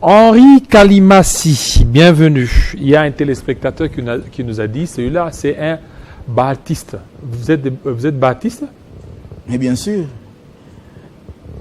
Henri Kalimassi, bienvenue. Il y a un téléspectateur qui nous a dit, celui-là, c'est un baptiste. Vous êtes baptiste? Mais bien sûr.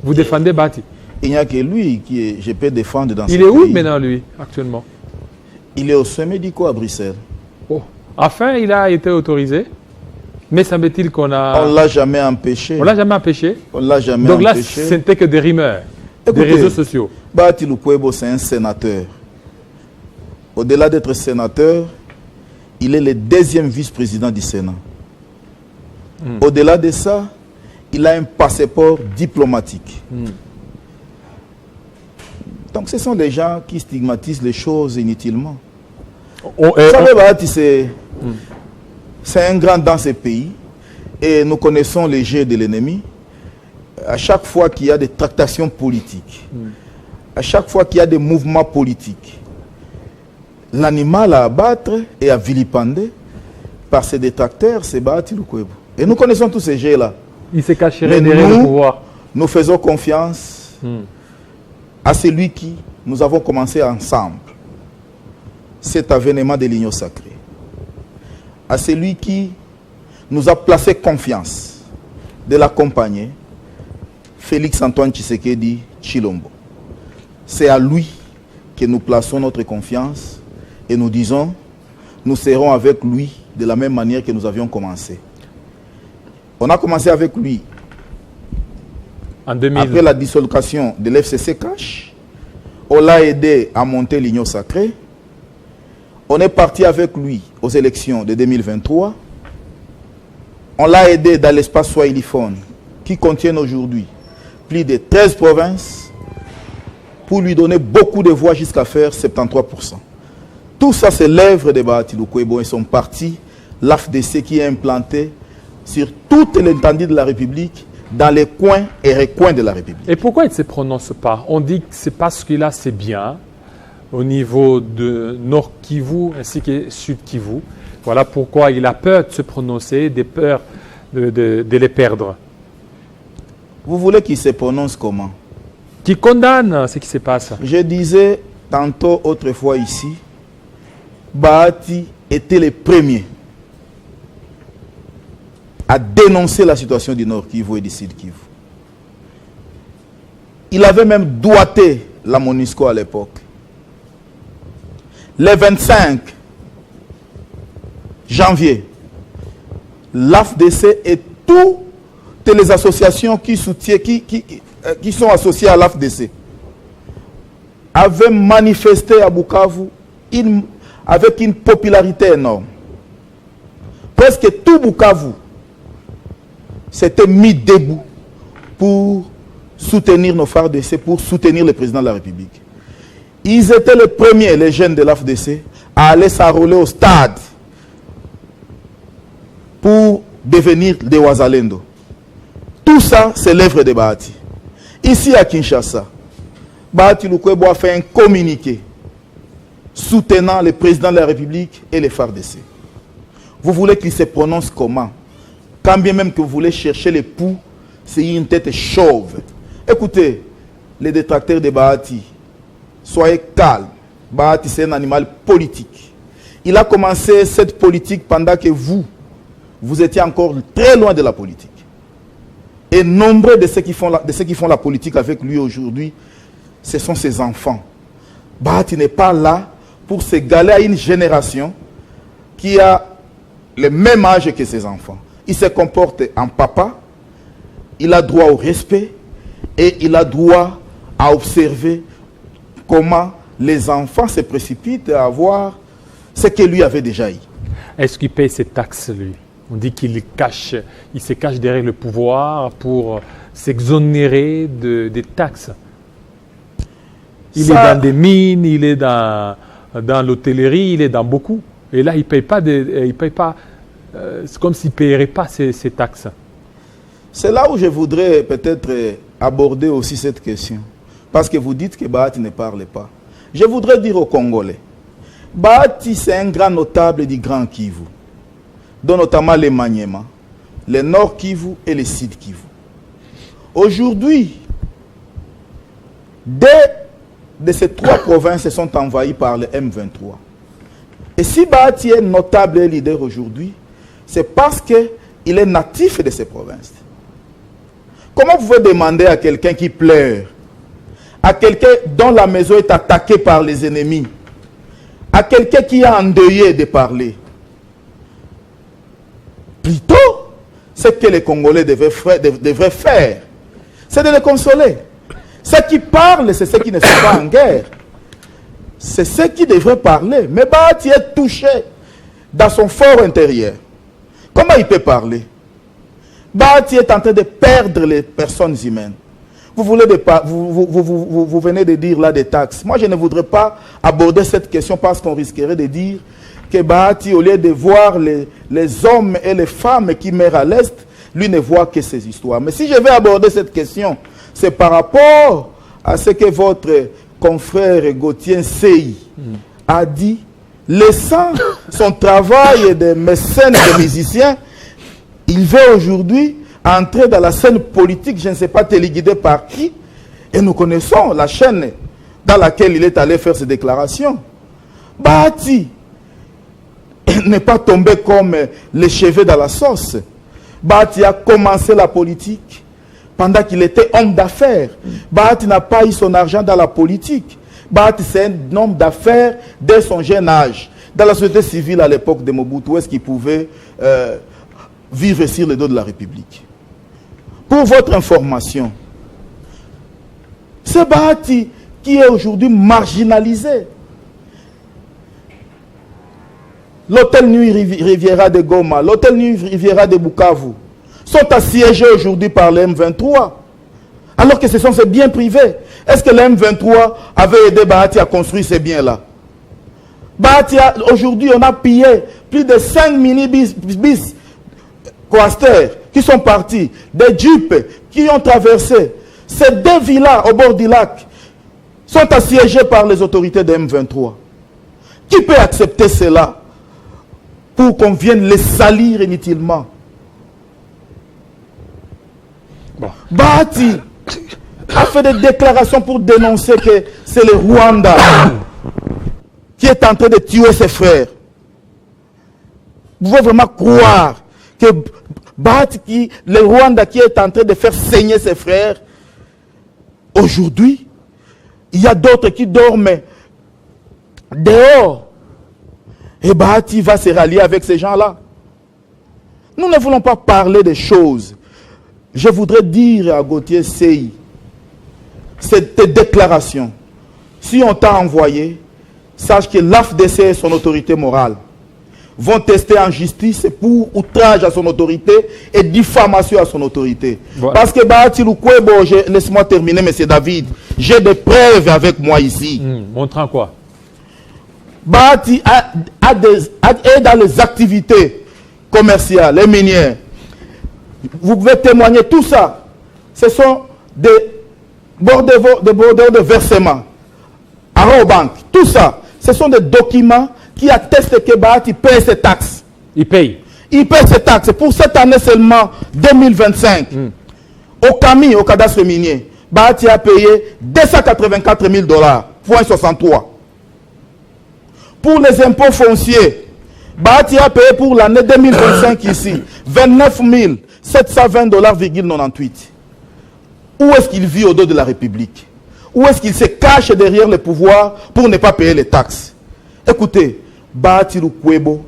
Vous défendez Bati? Il n'y a que lui je peux défendre dans ce pays. Il est où maintenant, lui, actuellement? Il est au sommet d'ICO à Bruxelles. Oh. Enfin, il a été autorisé. Mais semble-t-il qu'on a... On ne l'a jamais empêché. On ne l'a jamais empêché? On ne l'a jamais Donc empêché. Donc là, ce n'était que des rumeurs, des réseaux sociaux. Bati Lukwebo, c'est un sénateur. Au-delà d'être sénateur, il est le deuxième vice-président du Sénat. Au-delà de ça, il a un passeport diplomatique. Donc ce sont des gens qui stigmatisent les choses inutilement. Vous savez, Bati, c'est un grand dans ce pays. Et nous connaissons les jeux de l'ennemi. À chaque fois qu'il y a des tractations politiques, à chaque fois qu'il y a des mouvements politiques, l'animal à abattre et à vilipender par ses détracteurs, c'est Bati Lukwebo. Et nous connaissons tous ces jeux-là. Il se cacherait derrière le pouvoir. Nous faisons confiance à celui qui nous avons commencé ensemble cet avènement de l'union sacrée. À celui qui nous a placé confiance de l'accompagner, Félix Antoine Tshisekedi Tshilombo. C'est à lui que nous plaçons notre confiance et nous disons, nous serons avec lui de la même manière que nous avions commencé. On a commencé avec lui en 2000. Après la dissolution de l'FCC Cash. On l'a aidé à monter l'union sacrée. On est parti avec lui aux élections de 2023. On l'a aidé dans l'espace swahiliphone qui contient aujourd'hui plus de 13 provinces pour lui donner beaucoup de voix jusqu'à faire 73%. Tout ça, c'est l'œuvre de Bati Lukwebo et son parti, l'AFDC, qui est implanté sur toute l'étendue de la République, dans les coins et recoins de la République. Et pourquoi il ne se prononce pas? On dit que c'est parce qu'il a c'est bien au niveau de Nord Kivu ainsi que Sud Kivu. Voilà pourquoi il a peur de se prononcer, des peurs de les perdre. Vous voulez qu'il se prononce comment? Qui condamne ce qui se passe. Je disais tantôt autrefois ici, Bati était le premier à dénoncer la situation du Nord Kivu et du Sud Kivu. Il avait même doigté la MONUSCO à l'époque. Le 25 janvier, l'AFDC et toutes les associations qui soutiennent, qui sont associées à l'AFDC avaient manifesté à Bukavu avec une popularité énorme. Presque tout Bukavu s'était mis debout pour soutenir nos FARDC, pour soutenir le président de la République. Ils étaient les premiers, les jeunes de l'AFDC, à aller s'enrôler au stade pour devenir des Ouazalendo. Tout ça, c'est l'œuvre de Bati. Ici à Kinshasa, Bati Lukwebo a fait un communiqué soutenant le président de la République et les FARDC. Vous voulez qu'il se prononce comment? Quand bien même que vous voulez chercher l'époux, c'est une tête chauve. Écoutez, les détracteurs de Bati, soyez calmes. Bati, c'est un animal politique. Il a commencé cette politique pendant que vous étiez encore très loin de la politique. Et nombreux de ceux qui font la politique avec lui aujourd'hui, ce sont ses enfants. Bati n'est pas là pour s'égaler à une génération qui a le même âge que ses enfants. Il se comporte en papa, il a droit au respect et il a droit à observer comment les enfants se précipitent à avoir ce que lui avait déjà eu. Est-ce qu'il paye ses taxes, lui? On dit qu'il se cache derrière le pouvoir pour s'exonérer des taxes. Il est dans des mines, il est dans l'hôtellerie, il est dans beaucoup. Et là, il paye pas. C'est comme s'il ne paierait pas ses taxes. C'est là où je voudrais peut-être aborder aussi cette question. Parce que vous dites que Bati ne parle pas. Je voudrais dire aux Congolais, Bati, c'est un grand notable du Grand Kivu, dont notamment les Maniema, le Nord Kivu et le Sud Kivu. Aujourd'hui, dès de ces 3 provinces sont envahies par le M23. Et si Bahati est notable et leader aujourd'hui, c'est parce qu'il est natif de ces provinces. Comment vous pouvez demander à quelqu'un qui pleure, à quelqu'un dont la maison est attaquée par les ennemis, à quelqu'un qui est endeuillé de parler? Plutôt, ce que les Congolais devraient faire, c'est de les consoler. Ceux qui parlent, c'est ceux qui ne sont pas en guerre. C'est ceux qui devraient parler. Mais Bahati est touché dans son fort intérieur. Comment il peut parler? Bahati est en train de perdre les personnes humaines. Vous venez de dire là des taxes. Moi, je ne voudrais pas aborder cette question parce qu'on risquerait de dire que Bahati, au lieu de voir les hommes et les femmes qui meurent à l'Est, lui ne voit que ces histoires. Mais si je vais aborder cette question, c'est par rapport à ce que votre confrère Gauthier Sey a dit, laissant son travail de mécène, de musicien, il veut aujourd'hui entrer dans la scène politique, je ne sais pas téléguidé par qui, et nous connaissons la chaîne dans laquelle il est allé faire ses déclarations. Bahati n'est pas tombé comme les cheveux dans la sauce. Bahati a commencé la politique pendant qu'il était homme d'affaires. Bahati n'a pas eu son argent dans la politique. Bahati, c'est un homme d'affaires dès son jeune âge. Dans la société civile à l'époque de Mobutu, où est-ce qu'il pouvait vivre sur le dos de la République? Pour votre information, c'est Bahati qui est aujourd'hui marginalisé. L'hôtel Nuit Riviera de Goma, l'hôtel Nuit Riviera de Bukavu sont assiégés aujourd'hui par le M23, alors que ce sont ces biens privés. Est-ce que le M23 avait aidé Bahati à construire ces biens-là? Bahati, aujourd'hui, on a pillé plus de 5 mini-bis Coaster qui sont partis, des jeeps qui ont traversé. Ces 2 villas au bord du lac sont assiégées par les autorités de M23. Qui peut accepter cela pour qu'on vienne les salir inutilement? Bon. Bahati a fait des déclarations pour dénoncer que c'est le Rwanda qui est en train de tuer ses frères. Vous pouvez vraiment croire que Bahati, le Rwanda qui est en train de faire saigner ses frères, aujourd'hui, il y a d'autres qui dorment dehors. Et Bahati va se rallier avec ces gens-là. Nous ne voulons pas parler des choses. Je voudrais dire à Gauthier Sey, cette déclaration, si on t'a envoyé, sache que l'AFDC et son autorité morale vont tester en justice pour outrage à son autorité et diffamation à son autorité. Voilà. Parce que Bahati Lukwebo, laisse-moi terminer, M. David, j'ai des preuves avec moi ici. Montrant quoi? Bahati est dans les activités commerciales, les minières. Vous pouvez témoigner tout ça. Ce sont des bordeaux de versement, Bank, tout ça. Ce sont des documents qui attestent que Bahati paye ses taxes. Il paye. Il paye ses taxes. Pour cette année seulement, 2025, au CAMI, au cadastre minier, Bahati a payé 284 000 $, Pour les impôts fonciers, Bahati a payé pour l'année 2025 ici, 29 720 $,98. Où est-ce qu'il vit au dos de la République? Où est-ce qu'il se cache derrière le pouvoir pour ne pas payer les taxes? Écoutez, Bahati Lukwebo,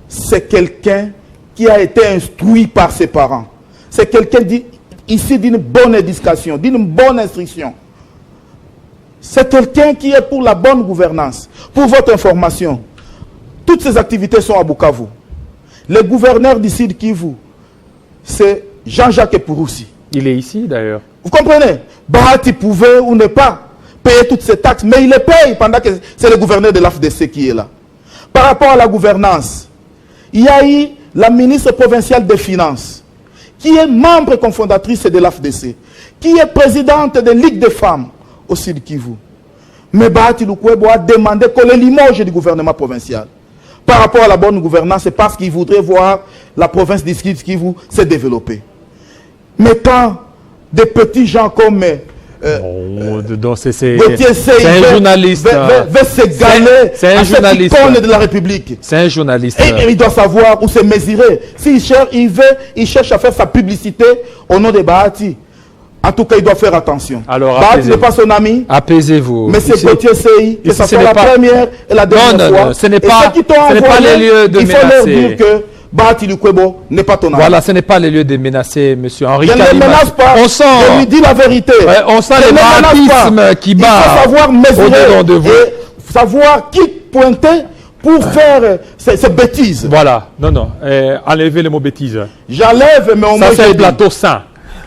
c'est quelqu'un qui a été instruit par ses parents. C'est quelqu'un ici d'une bonne éducation, d'une bonne instruction. C'est quelqu'un qui est pour la bonne gouvernance. Pour votre information, toutes ces activités sont à Bukavu. Le gouverneur du Sud Kivu, c'est Jean-Jacques Pouroussi. Il est ici d'ailleurs. Vous comprenez? Bahati pouvait ou ne pas payer toutes ces taxes, mais il les paye pendant que c'est le gouverneur de l'AFDC qui est là. Par rapport à la gouvernance, il y a eu la ministre provinciale des Finances, qui est membre cofondatrice de l'AFDC, qui est présidente de Ligue des femmes au Sud Kivu. Mais Bahati Lukwebo a demandé qu'on le limoge du gouvernement provincial. Par rapport à la bonne gouvernance, c'est parce qu'il voudrait voir la province du Sud Kivu se développer. Mais quand des petits gens comme c'est un journaliste. Veut s'égaler à cette icône de la République. C'est un journaliste. Et il doit savoir où se mesurer. S'il cherche, il cherche à faire sa publicité au nom de Bahati. En tout cas, il doit faire attention. Alors, Bahati n'est pas son ami. Apaisez-vous. Monsieur Gauthier Sey, que ce soit la première et la dernière fois. Non, ce n'est pas les lieux de menacer. Il faut leur dire que Bahati Lukwebo n'est pas ton ami. Voilà, ce n'est pas les lieux de menacer, monsieur Henri Kalima. Je ne le menace pas. On sent, je lui dis la vérité. Ouais, on sent le bahatisme qui bat. Il faut savoir mesurer de vous. Et savoir qui pointer pour faire ces bêtises. Voilà, non. Enlevez le mot bêtise. J'enlève, mais au moins. Ça, c'est le plateau sain.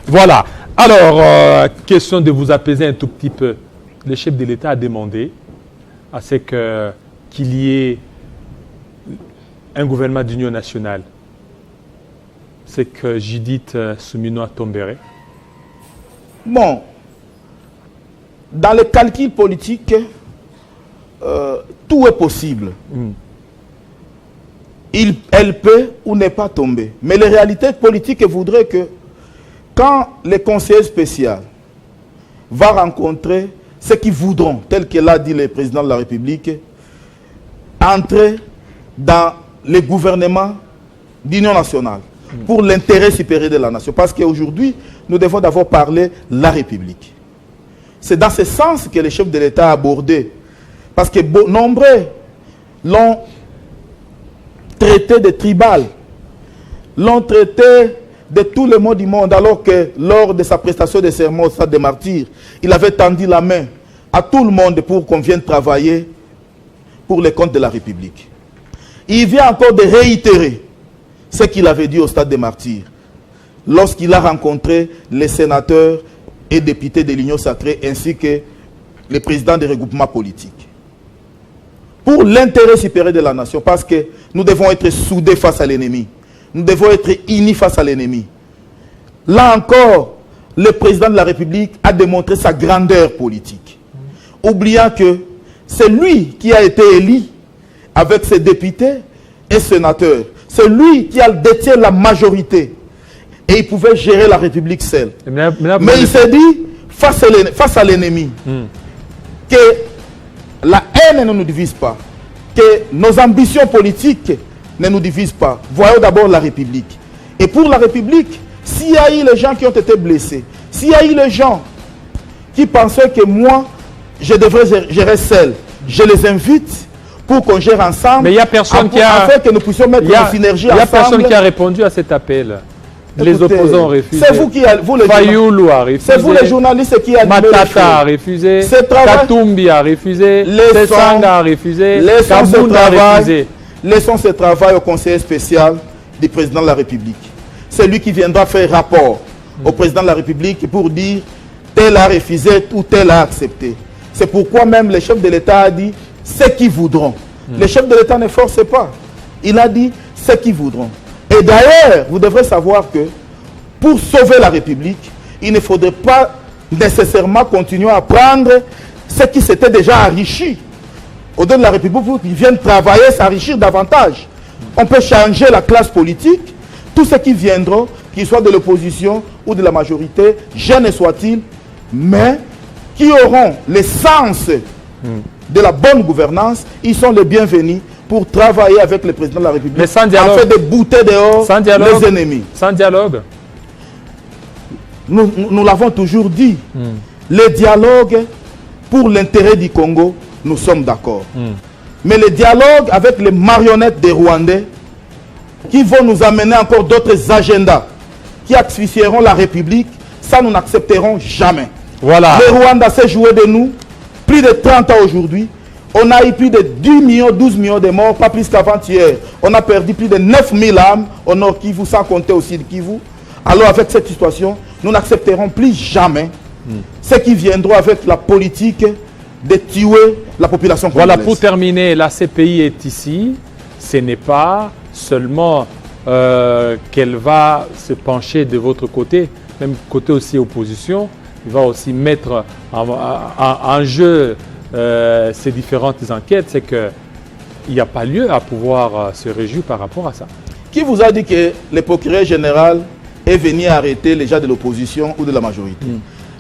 Voilà. Alors, question de vous apaiser un tout petit peu. Le chef de l'État a demandé à ce qu'il y ait un gouvernement d'union nationale. C'est que Judith Suminwa Tombere. Bon, dans les calculs politiques, tout est possible. Elle peut ou n'est pas tomber. Mais les réalités politiques voudraient que quand le conseiller spécial va rencontrer ceux qui voudront, tel que l'a dit le président de la République, entrer dans le gouvernement d'union nationale pour l'intérêt supérieur de la nation. Parce qu'aujourd'hui, nous devons d'abord parler de la République. C'est dans ce sens que le chef de l'État a abordé. Parce que nombreux l'ont traité de tribal, l'ont traité de tous les maux du monde, alors que lors de sa prestation de serment au stade des martyrs, il avait tendu la main à tout le monde pour qu'on vienne travailler pour les comptes de la République. Il vient encore de réitérer ce qu'il avait dit au stade des martyrs, lorsqu'il a rencontré les sénateurs et députés de l'Union sacrée, ainsi que les présidents des regroupements politiques. Pour l'intérêt supérieur de la nation, parce que nous devons être soudés face à l'ennemi. Nous devons être unis face à l'ennemi. Là encore, le président de la République a démontré sa grandeur politique. Oubliant que c'est lui qui a été élu avec ses députés et sénateurs. C'est lui qui détient la majorité. Et il pouvait gérer la République seul. Mais il s'est dit, face à l'ennemi, que la haine ne nous divise pas. Que nos ambitions politiques ne nous divisent pas. Voyons d'abord la République. Et pour la République, s'il y a eu les gens qui ont été blessés, s'il y a eu les gens qui pensaient que moi, je devrais gérer seul, je les invite pour qu'on gère ensemble. Mais il n'y a personne qui a... Afin que nous puissions mettre nos synergies ensemble. Il n'y a personne qui a répondu à cet appel. Écoutez, les opposants ont refusé. C'est vous qui Fayoulou a refusé. C'est vous les journalistes qui animez les choses. Matata a refusé. Katumbi a refusé. Sesanga a refusé. Kabunda a refusé. Laissons ce travail au conseiller spécial du président de la République. C'est lui qui viendra faire rapport au président de la République pour dire tel a refusé ou tel a accepté. C'est pourquoi même le chef de l'État a dit ceux qui voudront. Le chef de l'État ne force pas. Il a dit ceux qui voudront. Et d'ailleurs, vous devrez savoir que pour sauver la République, il ne faudrait pas nécessairement continuer à prendre ceux qui s'étaient déjà enrichis au-delà de la République pour qu'ils viennent travailler, s'enrichir davantage. On peut changer la classe politique. Tous ceux qui viendront, qu'ils soient de l'opposition ou de la majorité, jeunes soient-ils, mais qui auront le sens de la bonne gouvernance, ils sont les bienvenus pour travailler avec le président de la République, mais sans dialogue, afin de bouter dehors les ennemis. Sans dialogue. Nous l'avons toujours dit. Le dialogue pour l'intérêt du Congo, nous sommes d'accord. Mais le dialogue avec les marionnettes des Rwandais qui vont nous amener encore d'autres agendas qui asphyxieront la République, ça nous n'accepterons jamais. Voilà. Le Rwanda s'est joué de nous plus de 30 ans aujourd'hui. On a eu plus de 10 millions, 12 millions de morts, pas plus qu'avant-hier. On a perdu plus de 9000 âmes au Nord Kivu, sans compter aussi le Kivu. Alors avec cette situation, nous n'accepterons plus jamais ceux qui viendront avec la politique de tuer la population congolaise. Voilà, pour terminer, la CPI est ici. Ce n'est pas seulement qu'elle va se pencher de votre côté, même côté aussi opposition. Il va aussi mettre en jeu ces différentes enquêtes. C'est qu'il n'y a pas lieu à pouvoir se réjouir par rapport à ça. Qui vous a dit que le procureur général est venu arrêter les gens de l'opposition ou de la majorité?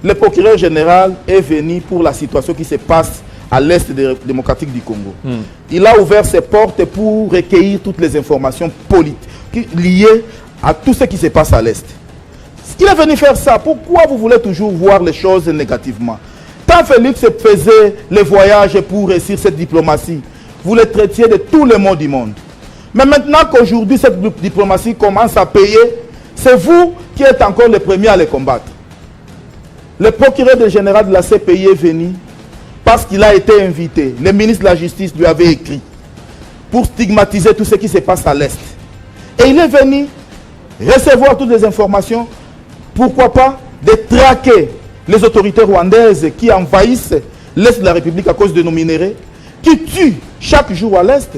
le procureur général est venu pour la situation qui se passe à l'Est démocratique du Congo. Il a ouvert ses portes pour recueillir toutes les informations politiques liées à tout ce qui se passe à l'Est. Il est venu faire ça. Pourquoi vous voulez toujours voir les choses négativement? Quand Félix faisait les voyages pour réussir cette diplomatie, vous le traitiez de tous les maux du monde. Mais maintenant qu'aujourd'hui cette diplomatie commence à payer, c'est vous qui êtes encore les premiers à les combattre. Le procureur général de la CPI est venu parce qu'il a été invité. Le ministre de la Justice lui avait écrit pour stigmatiser tout ce qui se passe à l'Est. Et il est venu recevoir toutes les informations. Pourquoi pas de traquer les autorités rwandaises qui envahissent l'Est de la République à cause de nos minéraux, qui tuent chaque jour à l'Est.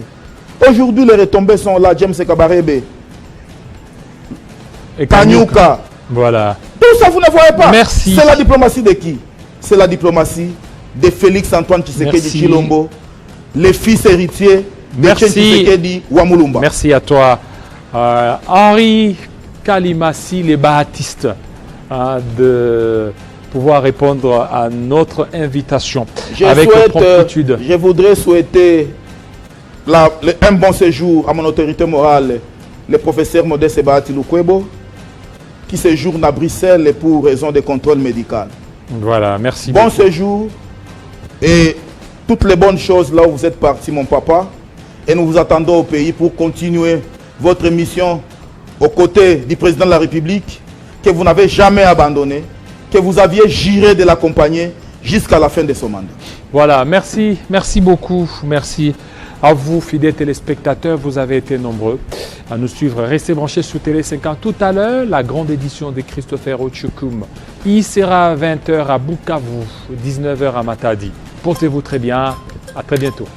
Aujourd'hui, les retombées sont là. James Kabarebe, Et Kanyuka. Voilà. Tout ça, vous ne voyez pas. Merci. C'est la diplomatie de qui? C'est la diplomatie de Félix Antoine Tshisekedi Tshilombo, le fils héritier de Tshisekedi Wamulumba. Merci à toi. Henri Kalimassi, les baptistes, de pouvoir répondre à notre invitation avec promptitude. Je voudrais souhaiter un bon séjour à mon autorité morale, le professeur Modeste Bahati Lukwebo, qui séjourne à Bruxelles pour raison de contrôle médical. Voilà, merci bon beaucoup. Séjour et toutes les bonnes choses là où vous êtes parti, mon papa. Et nous vous attendons au pays pour continuer votre mission aux côtés du président de la République, que vous n'avez jamais abandonné, que vous aviez juré de l'accompagner jusqu'à la fin de son mandat. Voilà, merci beaucoup. Merci à vous, fidèles téléspectateurs. Vous avez été nombreux à nous suivre. Restez branchés sur Télé 50. Tout à l'heure, la grande édition de Christopher Ochukum. Il sera 20h à Bukavu, 19h à Matadi. Portez-vous très bien. À très bientôt.